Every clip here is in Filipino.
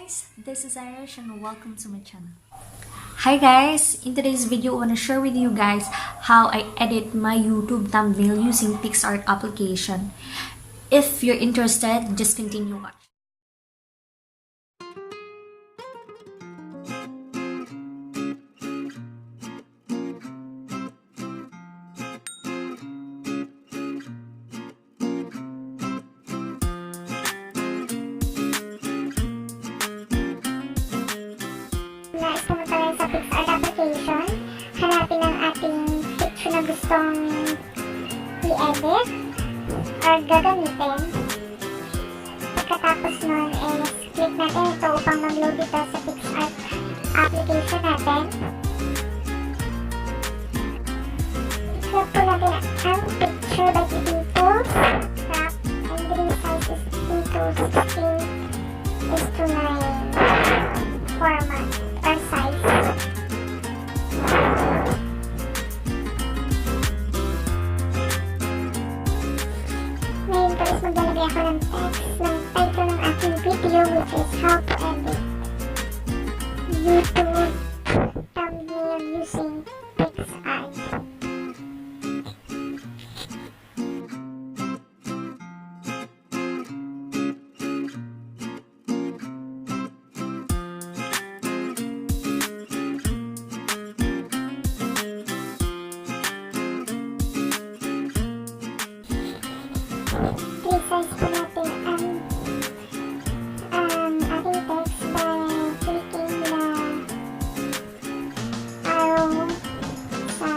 guys, this is Irish and welcome to my channel. Hi guys, in today's video I want to share with you guys how I edit my YouTube thumbnail using PicsArt application. If you're interested, just continue watching. Nais mo tayo sa PicsArt application, hanapin ang ating picture na gustong i-edit or gagamitin. Pagkatapos nun is click natin ito upang mag-load ito sa PicsArt application natin. I-click po natin ang picture by clicking tools, crop, and the size is into 16:9 format or size. Ngayon guys, maglalagay ako ng text ng title ng aking video, which is how to edit YouTube thumbnail using PicsArt. Resize po natin ang ating text by clicking the arrow sa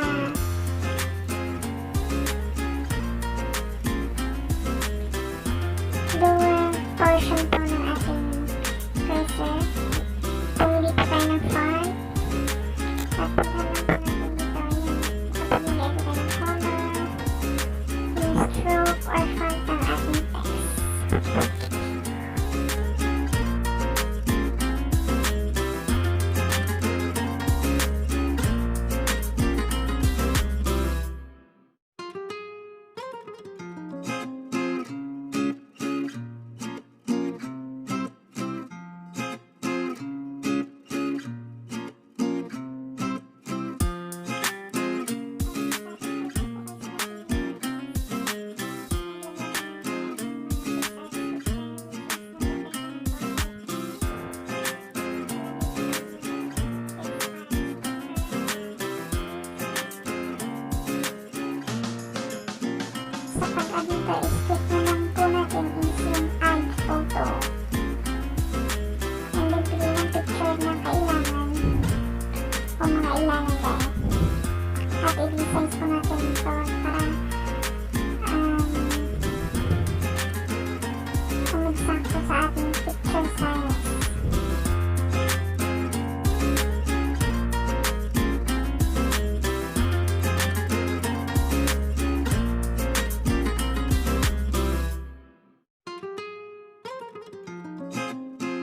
lower portion po ng ating cursor. Pumili pa tayo ng font at paghalang po natin dito yung kapag nag-edit tayo ng color, yung stroke or font ng ating text. Sa pag-add nito is click na lang po natin is yung add photo. And then piliin ang picture na kailangan o mga ilangan dahil. At i-resize po natin ito para sumagsakto sa ating picture size.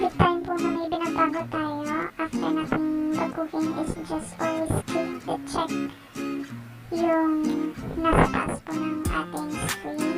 Every time po na may binabago tayo, after natin baguhin is just always click the check yung nasa taas po ng ating screen.